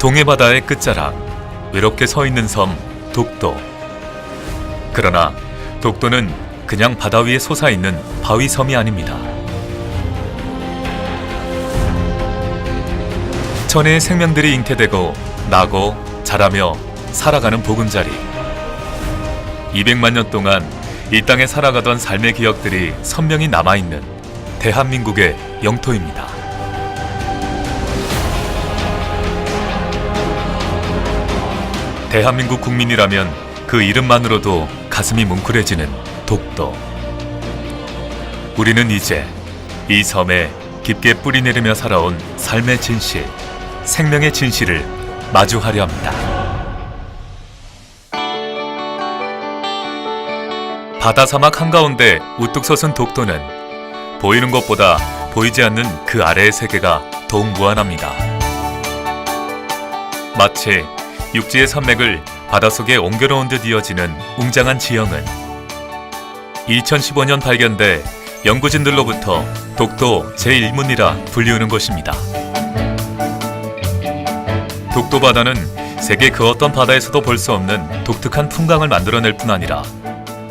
동해 바다의 끝자락, 외롭게 서 있는 섬 독도. 그러나 독도는 그냥 바다 위에 솟아있는 바위섬이 아닙니다. 천혜의 생명들이 잉태되고 나고 자라며 살아가는 보금자리. 200만 년 동안 이 땅에 살아가던 삶의 기억들이 선명히 남아있는 대한민국의 영토입니다. 대한민국 국민이라면 그 이름만으로도 가슴이 뭉클해지는 독도. 우리는 이제 이 섬에 깊게 뿌리 내리며 살아온 삶의 진실, 생명의 진실을 마주하려 합니다. 바다 사막 한가운데 우뚝 솟은 독도는 보이는 것보다 보이지 않는 그 아래의 세계가 더욱 무한합니다. 마치 육지의 산맥을 바닷속에 옮겨놓은 듯 이어지는 웅장한 지형은 2015년 발견돼 연구진들로부터 독도 제1문이라 불리우는 곳입니다. 독도 바다는 세계 그 어떤 바다에서도 볼 수 없는 독특한 풍광을 만들어낼 뿐 아니라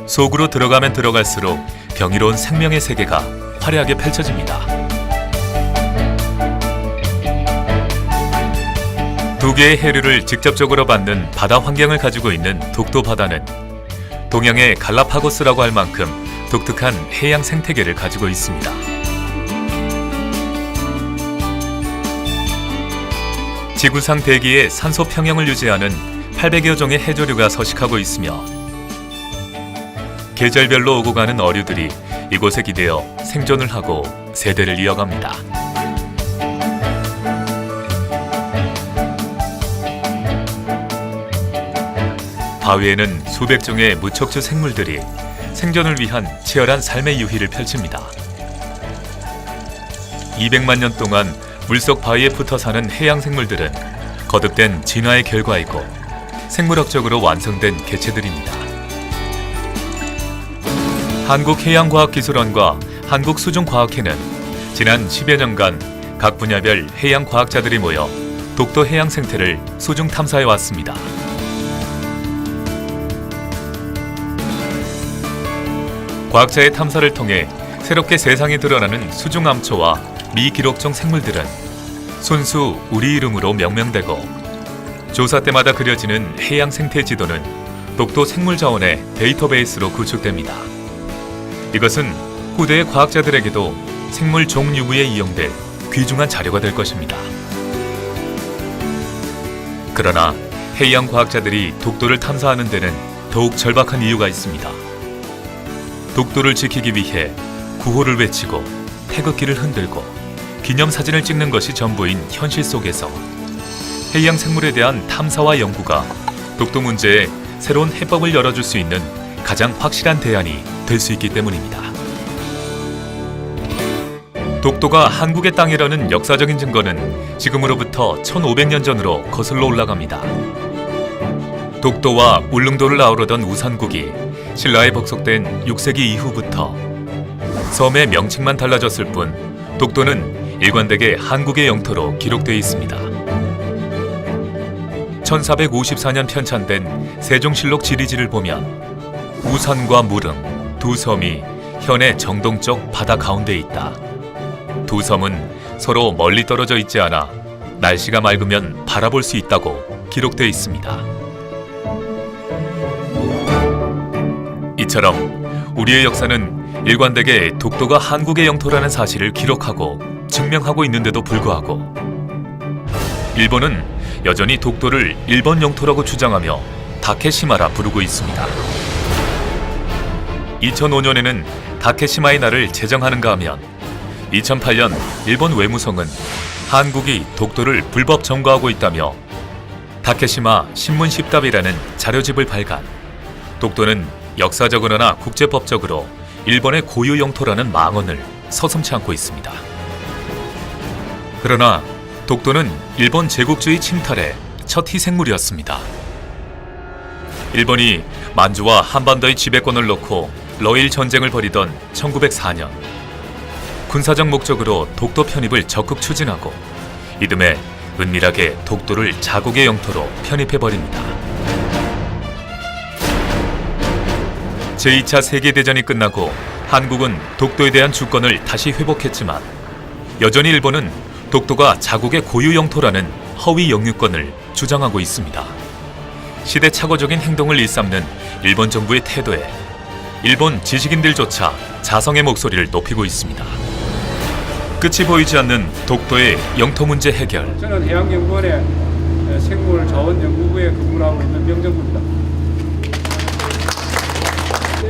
속으로 들어가면 들어갈수록 경이로운 생명의 세계가 화려하게 펼쳐집니다. 두 개의 해류를 직접적으로 받는 바다 환경을 가지고 있는 독도 바다는 동양의 갈라파고스라고 할 만큼 독특한 해양 생태계를 가지고 있습니다. 지구상 대기의 산소 평형을 유지하는 800여 종의 해조류가 서식하고 있으며 계절별로 오고 가는 어류들이 이곳에 기대어 생존을 하고 세대를 이어갑니다. 바위에는 수백 종의 무척추 생물들이 생존을 위한 치열한 삶의 유희를 펼칩니다. 200만 년 동안 물속 바위에 붙어 사는 해양 생물들은 거듭된 진화의 결과이고 생물학적으로 완성된 개체들입니다. 한국해양과학기술원과 한국수중과학회는 지난 10여 년간 각 분야별 해양과학자들이 모여 독도 해양 생태를 수중 탐사해 왔습니다. 과학자의 탐사를 통해 새롭게 세상에 드러나는 수중암초와 미기록종 생물들은 순수 우리 이름으로 명명되고 조사 때마다 그려지는 해양 생태 지도는 독도 생물자원의 데이터베이스로 구축됩니다. 이것은 후대의 과학자들에게도 생물 종 유무에 이용될 귀중한 자료가 될 것입니다. 그러나 해양 과학자들이 독도를 탐사하는 데는 더욱 절박한 이유가 있습니다. 독도를 지키기 위해 구호를 외치고 태극기를 흔들고 기념사진을 찍는 것이 전부인 현실 속에서 해양 생물에 대한 탐사와 연구가 독도 문제에 새로운 해법을 열어줄 수 있는 가장 확실한 대안이 될 수 있기 때문입니다. 독도가 한국의 땅이라는 역사적인 증거는 지금으로부터 1500년 전으로 거슬러 올라갑니다. 독도와 울릉도를 아우르던 우산국이 신라에 복속된 6세기 이후부터 섬의 명칭만 달라졌을 뿐 독도는 일관되게 한국의 영토로 기록되어 있습니다. 1454년 편찬된 세종실록 지리지를 보면 우산과 무릉 두 섬이 현의 정동쪽 바다 가운데에 있다. 두 섬은 서로 멀리 떨어져 있지 않아 날씨가 맑으면 바라볼 수 있다고 기록되어 있습니다. 이처럼 우리의 역사는 일관되게 독도가 한국의 영토라는 사실을 기록하고 증명하고 있는데도 불구하고 일본은 여전히 독도를 일본 영토라고 주장하며 다케시마라 부르고 있습니다. 2005년에는 다케시마의 날을 제정하는가 하면 2008년 일본 외무성은 한국이 독도를 불법 점거하고 있다며 다케시마 신문 10답이라는 자료집을 발간, 독도는 역사적으로나 국제법적으로 일본의 고유 영토라는 망언을 서슴지 않고 있습니다. 그러나 독도는 일본 제국주의 침탈의 첫 희생물이었습니다. 일본이 만주와 한반도의 지배권을 놓고 러일 전쟁을 벌이던 1904년 군사적 목적으로 독도 편입을 적극 추진하고 이듬해 은밀하게 독도를 자국의 영토로 편입해버립니다. 제2차 세계대전이 끝나고 한국은 독도에 대한 주권을 다시 회복했지만 여전히 일본은 독도가 자국의 고유 영토라는 허위 영유권을 주장하고 있습니다. 시대착오적인 행동을 일삼는 일본 정부의 태도에 일본 지식인들조차 자성의 목소리를 높이고 있습니다. 끝이 보이지 않는 독도의 영토 문제 해결. 저는 해양연구원의 생물자원연구부에 근무를 하고 있는 명정구입니다.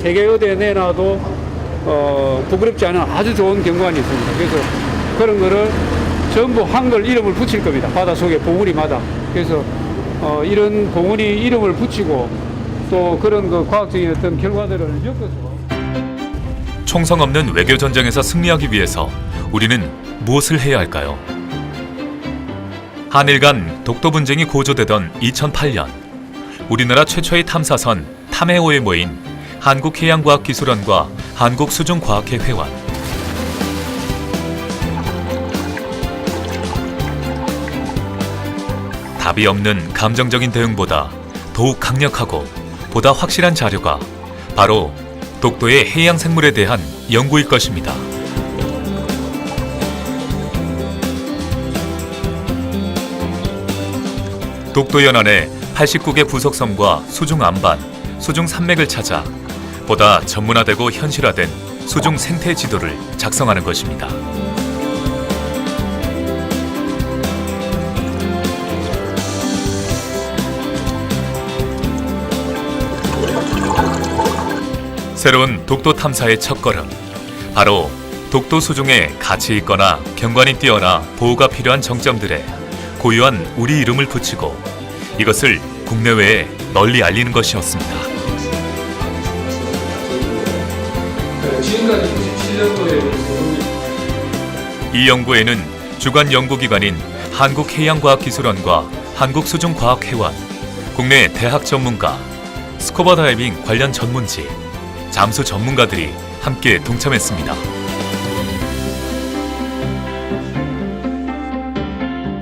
세계의대에 내놔도 부끄럽지 않은 아주 좋은 경관이 있습니다. 그래서 그런 거를 전부 한글 이름을 붙일 겁니다. 바닷속의 봉우리마다. 그래서 이런 봉우리 이름을 붙이고 또 그런 그 과학적인 어떤 결과들을 엮어서 총성 없는 외교 전쟁에서 승리하기 위해서 우리는 무엇을 해야 할까요? 한일 간 독도 분쟁이 고조되던 2008년 우리나라 최초의 탐사선 탐해오에 모인 한국해양과학기술원과 한국수중과학회 회원. 답이 없는 감정적인 대응보다 더욱 강력하고 보다 확실한 자료가 바로 독도의 해양 생물에 대한 연구일 것입니다. 독도 연안의 89개 부속섬과 수중 안반, 수중 산맥을 찾아 보다 전문화되고 현실화된 수중 생태 지도를 작성하는 것입니다. 새로운 독도 탐사의 첫걸음, 바로 독도 수중에 가치 있거나 경관이 뛰어나 보호가 필요한 정점들에 고유한 우리 이름을 붙이고 이것을 국내외에 널리 알리는 것이었습니다. 지금까지 97년도에 이 연구에는 주관 연구기관인 한국해양과학기술원과 한국수중과학회원, 국내 대학 전문가, 스쿠버 다이빙 관련 전문지, 잠수 전문가들이 함께 동참했습니다.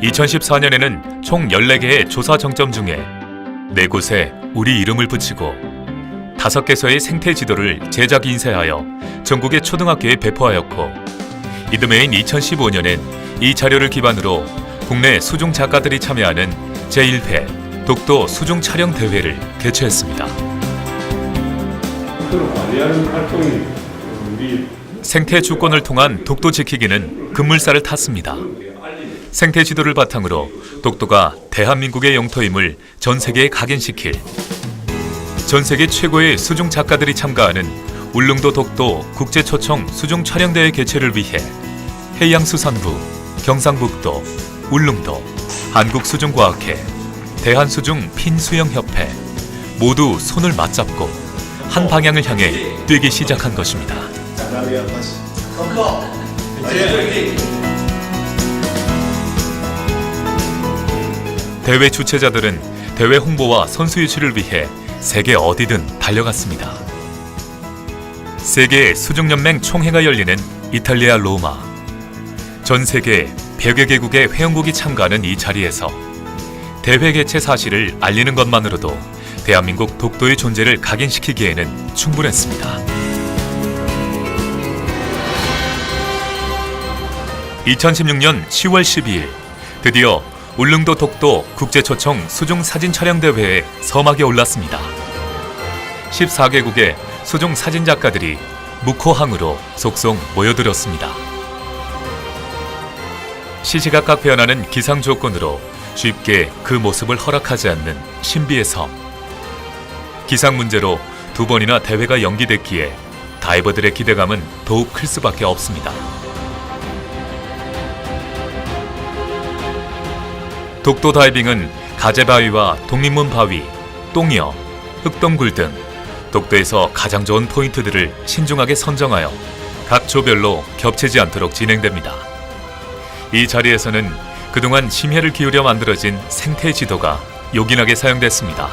2014년에는 총 14개의 조사 정점 중에 4곳에 우리 이름을 붙이고 5개소의 생태 지도를 제작 인쇄하여 전국의 초등학교에 배포하였고 이듬해인 2015년엔 이 자료를 기반으로 국내 수중 작가들이 참여하는 제1회 독도 수중 촬영 대회를 개최했습니다. 관리하는 활동이 우리 생태 주권을 통한 독도 지키기는 급물살을 탔습니다. 생태 지도를 바탕으로 독도가 대한민국의 영토임을 전 세계에 각인시킬 전 세계 최고의 수중 작가들이 참가하는 울릉도 독도 국제초청 수중 촬영대회 개최를 위해 해양수산부, 경상북도, 울릉도, 한국수중과학회, 대한수중 핀수영협회 모두 손을 맞잡고 한 방향을 향해 뛰기 시작한 것입니다. 대회 주최자들은 대회 홍보와 선수 유치를 위해 세계 어디든 달려갔습니다. 세계 수중연맹 총회가 열리는 이탈리아 로마. 전 세계 100여 개국의 회원국이 참가하는 이 자리에서 대회 개최 사실을 알리는 것만으로도 대한민국 독도의 존재를 각인시키기에는 충분했습니다. 2016년 10월 12일 드디어 울릉도 독도 국제초청 수중 사진 촬영 대회에 서막이 올랐습니다. 14개국의 수중 사진 작가들이 묵호항으로 속속 모여들었습니다. 시시각각 변하는 기상 조건으로 쉽게 그 모습을 허락하지 않는 신비의 섬. 기상 문제로 2번이나 대회가 연기됐기에 다이버들의 기대감은 더욱 클 수밖에 없습니다. 독도 다이빙은 가재바위와 독립문 바위, 똥이어, 흑동굴 등 독도에서 가장 좋은 포인트들을 신중하게 선정하여 각 조별로 겹치지 않도록 진행됩니다. 이 자리에서는 그동안 심혈을 기울여 만들어진 생태 지도가 요긴하게 사용됐습니다.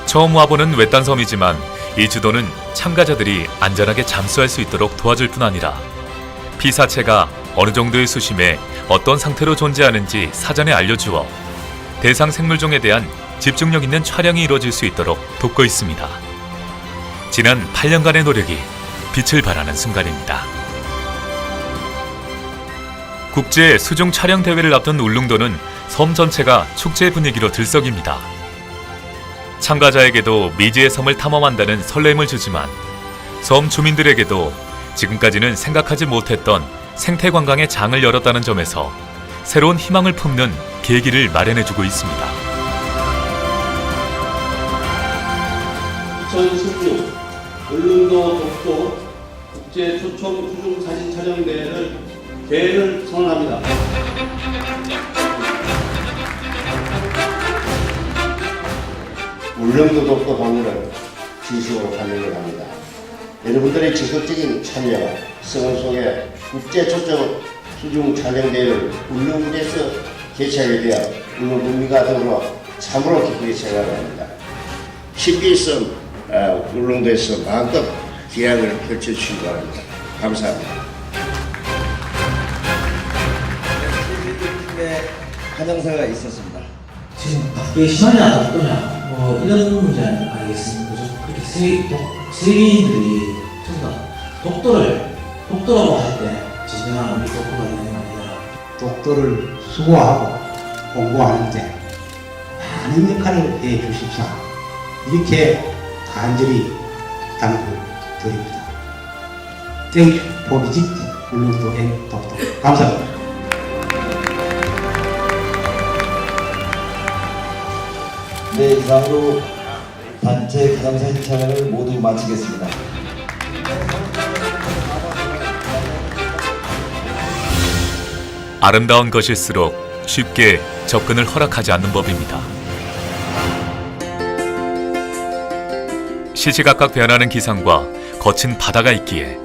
처음 와보는 외딴 섬이지만 이 지도는 참가자들이 안전하게 잠수할 수 있도록 도와줄 뿐 아니라 피사체가 어느 정도의 수심에 어떤 상태로 존재하는지 사전에 알려주어 대상 생물종에 대한 집중력 있는 촬영이 이루어질 수 있도록 돕고 있습니다. 지난 8년간의 노력이 빛을 발하는 순간입니다. 국제 수중 촬영 대회를 앞둔 울릉도는 섬 전체가 축제 분위기로 들썩입니다. 참가자에게도 미지의 섬을 탐험한다는 설렘을 주지만 섬 주민들에게도 지금까지는 생각하지 못했던 생태 관광의 장을 열었다는 점에서 새로운 희망을 품는 계기를 마련해주고 있습니다. 2016 울릉도 독도 국제 초청 수중 사진 촬영 대회를 선언합니다. 울릉도 독도 방문을 진심으로 환영을 합니다. 여러분들의 적극적인 참여와 성원 속에 국제 초청 수중 촬영 대회를 울릉도에서 개최하게 되어 울릉 국민과 더불어 참으로 기쁘게 생각합니다. 신비섬 울릉도에서 마음껏 기약을 펼쳐주시기 바랍니다. 감사합니다. 팀의 한영사가 있었습니다. 지금 밖에 시간이나 독도냐 이런 문제 아니겠습니까? 그렇게 세계인들이 전부 다 독도라고 할 때 진정한 우리 독도가 있는 게 아니라 독도를 수고하고 공부하는 데 많은 역할을 해 주십사 이렇게 간절히 당부드립니다. Thank you for visiting 울릉도 앤 독도. 감사합니다. 네, 이상으로 단체 기념사진 촬영을 모두 마치겠습니다. 아름다운 것일수록 쉽게 접근을 허락하지 않는 법입니다. 시시각각 변하는 기상과 거친 바다가 있기에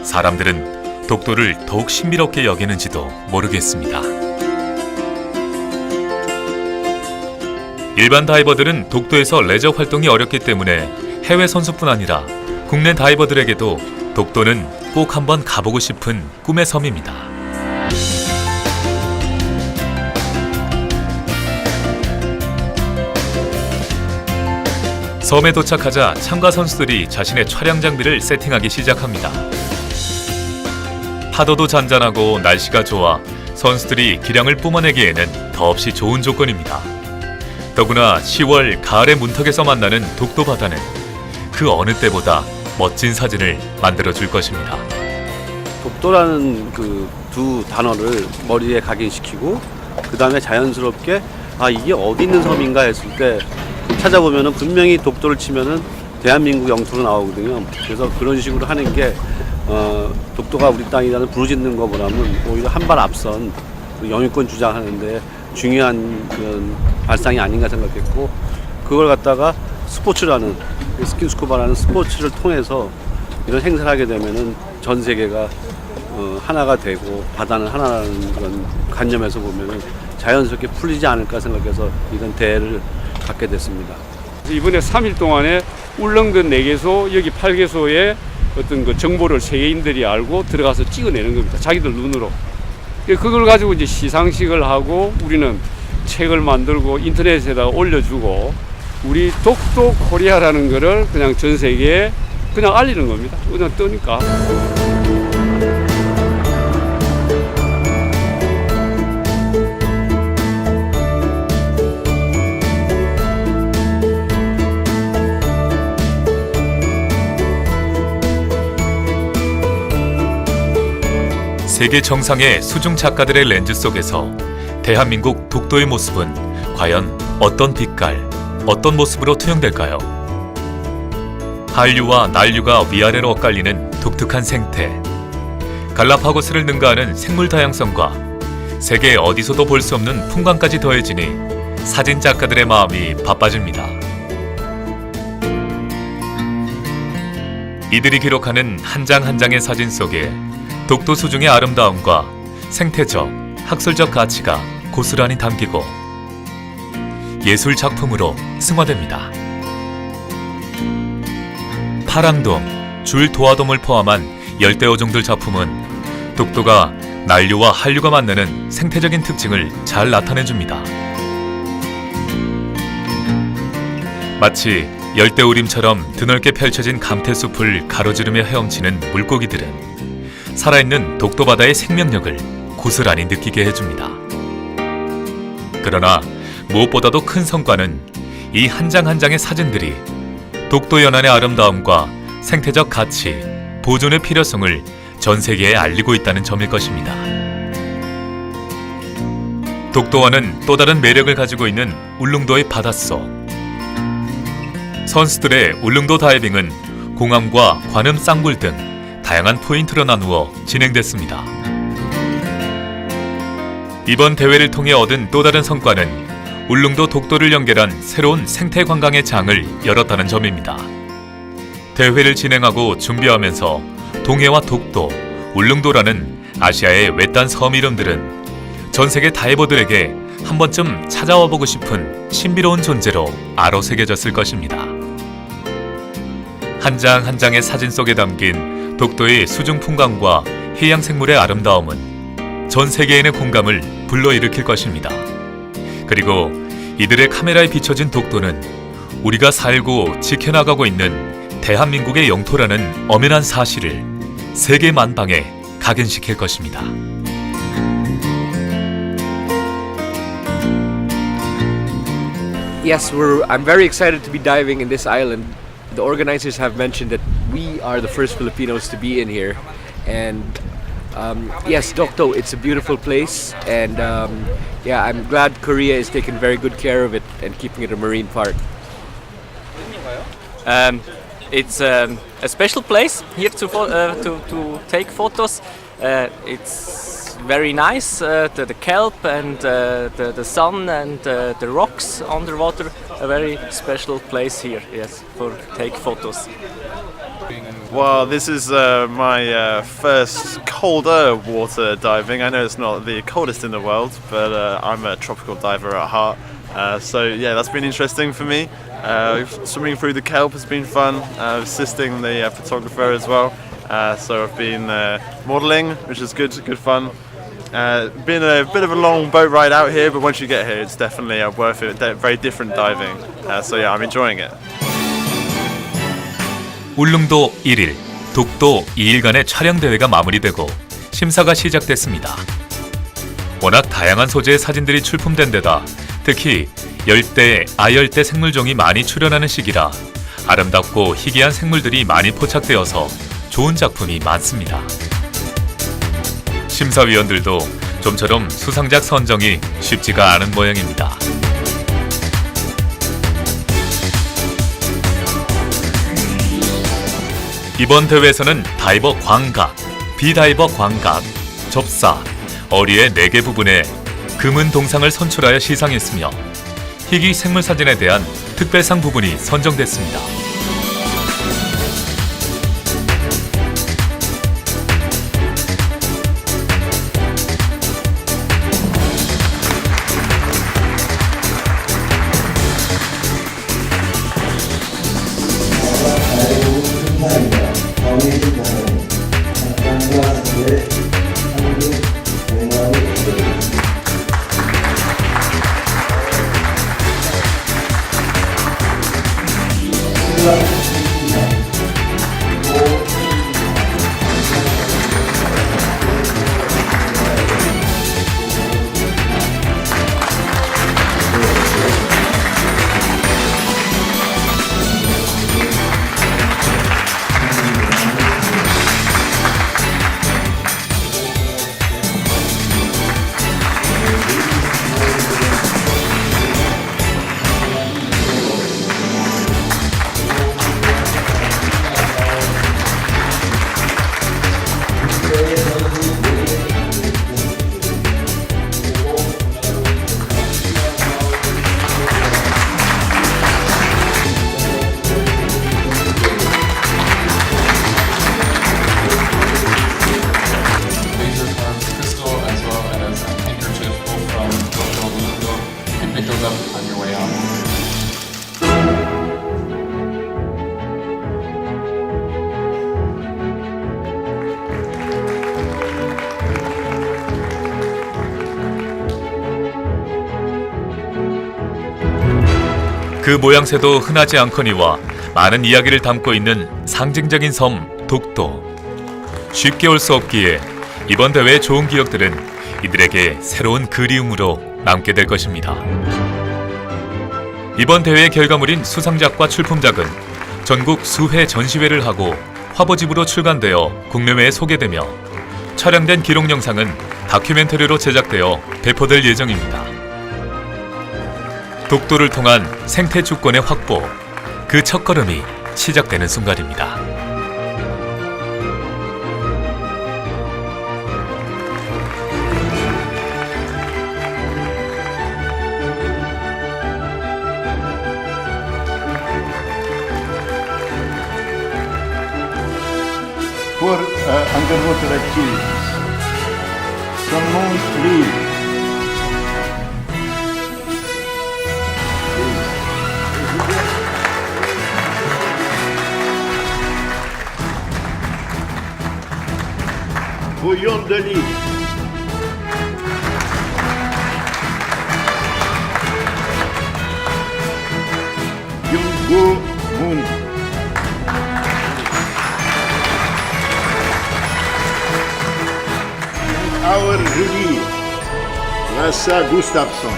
사람들은 독도를 더욱 신비롭게 여기는지도 모르겠습니다. 일반 다이버들은 독도에서 레저 활동이 어렵기 때문에 해외 선수뿐 아니라 국내 다이버들에게도 독도는 꼭 한번 가보고 싶은 꿈의 섬입니다. 섬에 도착하자 참가 선수들이 자신의 촬영 장비를 세팅하기 시작합니다. 파도도 잔잔하고 날씨가 좋아 선수들이 기량을 뿜어내기에는 더없이 좋은 조건입니다. 더구나 10월 가을의 문턱에서 만나는 독도 바다는 그 어느 때보다 멋진 사진을 만들어줄 것입니다. 독도라는 그 두 단어를 머리에 각인시키고 그 다음에 자연스럽게 이게 어디 있는 섬인가 했을 때 찾아보면은 분명히 독도를 치면은 대한민국 영토로 나오거든요. 그래서 그런 식으로 하는 게 독도가 우리 땅이라는 부르짖는 것보다는 오히려 한 발 앞선 영유권 주장하는데 중요한 그런 발상이 아닌가 생각했고, 그걸 갖다가 스포츠라는 스킨스쿠버라는 스포츠를 통해서 이런 행사를 하게 되면은 전 세계가 하나가 되고 바다는 하나라는 그런 관념에서 보면은 자연스럽게 풀리지 않을까 생각해서 이런 대회를 갖게 됐습니다. 이번에 3일 동안에 울릉도 4개소, 여기 8개소의 어떤 그 정보를 세계인들이 알고 들어가서 찍어내는 겁니다. 자기들 눈으로. 그걸 가지고 이제 시상식을 하고 우리는 책을 만들고 인터넷에다 올려주고 우리 독도 코리아라는 거를 그냥 전 세계에 그냥 알리는 겁니다. 그냥 뜨니까. 세계 정상의 수중 작가들의 렌즈 속에서 대한민국 독도의 모습은 과연 어떤 빛깔, 어떤 모습으로 투영될까요? 한류와 난류가 위아래로 엇갈리는 독특한 생태, 갈라파고스를 능가하는 생물 다양성과 세계 어디서도 볼 수 없는 풍광까지 더해지니 사진 작가들의 마음이 바빠집니다. 이들이 기록하는 한 장 한 장의 사진 속에 독도 수중의 아름다움과 생태적, 학술적 가치가 고스란히 담기고 예술 작품으로 승화됩니다. 파랑돔, 줄 도화돔을 포함한 열대어종들 작품은 독도가 난류와 한류가 만나는 생태적인 특징을 잘 나타내줍니다. 마치 열대우림처럼 드넓게 펼쳐진 감태숲을 가로지르며 헤엄치는 물고기들은 살아있는 독도바다의 생명력을 고스란히 느끼게 해줍니다. 그러나 무엇보다도 큰 성과는 이 한 장 한 장의 사진들이 독도 연안의 아름다움과 생태적 가치, 보존의 필요성을 전 세계에 알리고 있다는 점일 것입니다. 독도와는 또 다른 매력을 가지고 있는 울릉도의 바닷속. 선수들의 울릉도 다이빙은 공암과 관음 쌍굴 등 다양한 포인트로 나누어 진행됐습니다. 이번 대회를 통해 얻은 또 다른 성과는 울릉도 독도를 연결한 새로운 생태 관광의 장을 열었다는 점입니다. 대회를 진행하고 준비하면서 동해와 독도, 울릉도라는 아시아의 외딴 섬 이름들은 전 세계 다이버들에게 한 번쯤 찾아와 보고 싶은 신비로운 존재로 아로새겨졌을 것입니다. 한 장 한 장의 사진 속에 담긴 독도의 수중 풍광과 해양 생물의 아름다움은 전 세계인의 공감을 불러일으킬 것입니다. 그리고 이들의 카메라에 비춰진 독도는 우리가 살고 지켜나가고 있는 대한민국의 영토라는 엄연한 사실을 세계 만방에 각인시킬 것입니다. Yes, I'm very excited to be diving in this island. The organizers have mentioned that we are the first Filipinos to be in here. And yes, Dokdo, it's a beautiful place. And yeah, I'm glad Korea is taking very good care of it and keeping it a marine park. It's a special place here to take photos. It's very nice. The kelp and the sun and the rocks underwater. A very special place here, yes, for take photos. Well, this is my first colder water diving. I know it's not the coldest in the world, but I'm a tropical diver at heart. So yeah, that's been interesting for me. Swimming through the kelp has been fun, assisting the photographer as well. So I've been modelling, which is good fun. Been a bit of a long boat ride out here, but once you get here, it's definitely worth it. Very different diving. So yeah, I'm enjoying it. 울릉도 1일, 독도 2일간의 촬영 대회가 마무리되고 심사가 시작됐습니다. 워낙 다양한 소재의 사진들이 출품된 데다 특히 열대, 아열대 생물종이 많이 출현하는 시기라 아름답고 희귀한 생물들이 많이 포착되어서 좋은 작품이 많습니다. 심사위원들도 좀처럼 수상작 선정이 쉽지가 않은 모양입니다. 이번 대회에서는 다이버 광각, 비다이버 광각, 접사, 어리의 4개 부분에 금은 동상을 선출하여 시상했으며 희귀 생물 사진에 대한 특별상 부분이 선정됐습니다. 그 모양새도 흔하지 않거니와 많은 이야기를 담고 있는 상징적인 섬 독도. 쉽게 올 수 없기에 이번 대회의 좋은 기억들은 이들에게 새로운 그리움으로 남게 될 것입니다. 이번 대회의 결과물인 수상작과 출품작은 전국 수회 전시회를 하고 화보집으로 출간되어 국내외에 소개되며 촬영된 기록 영상은 다큐멘터리로 제작되어 배포될 예정입니다. 독도를 통한 생태 주권의 확보, 그 첫걸음이 시작되는 순간입니다. for underwater activities. From Mount Lee. Bouillon de Lee. Yungu Moon. Our Julie, Lassa Gustafsson.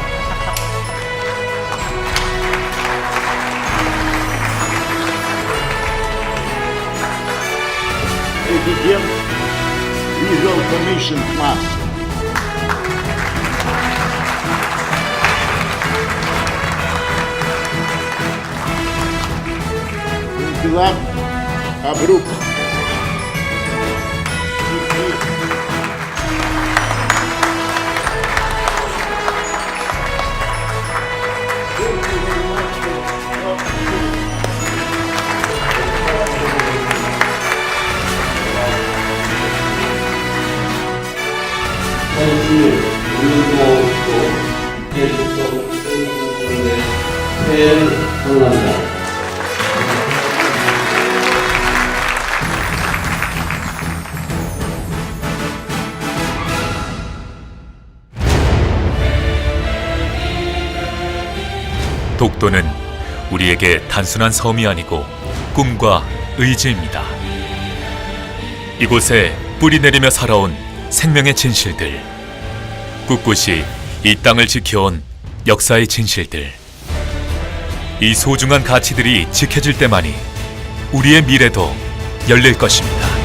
Президент Visual Commission class. Инкилаб Абрук. 독도는 우리에게 단순한 섬이 아니고 꿈과 의지입니다. 이곳에 뿌리 내리며 살아온 생명의 진실들, 꿋꿋이 이 땅을 지켜온 역사의 진실들, 이 소중한 가치들이 지켜질 때만이 우리의 미래도 열릴 것입니다.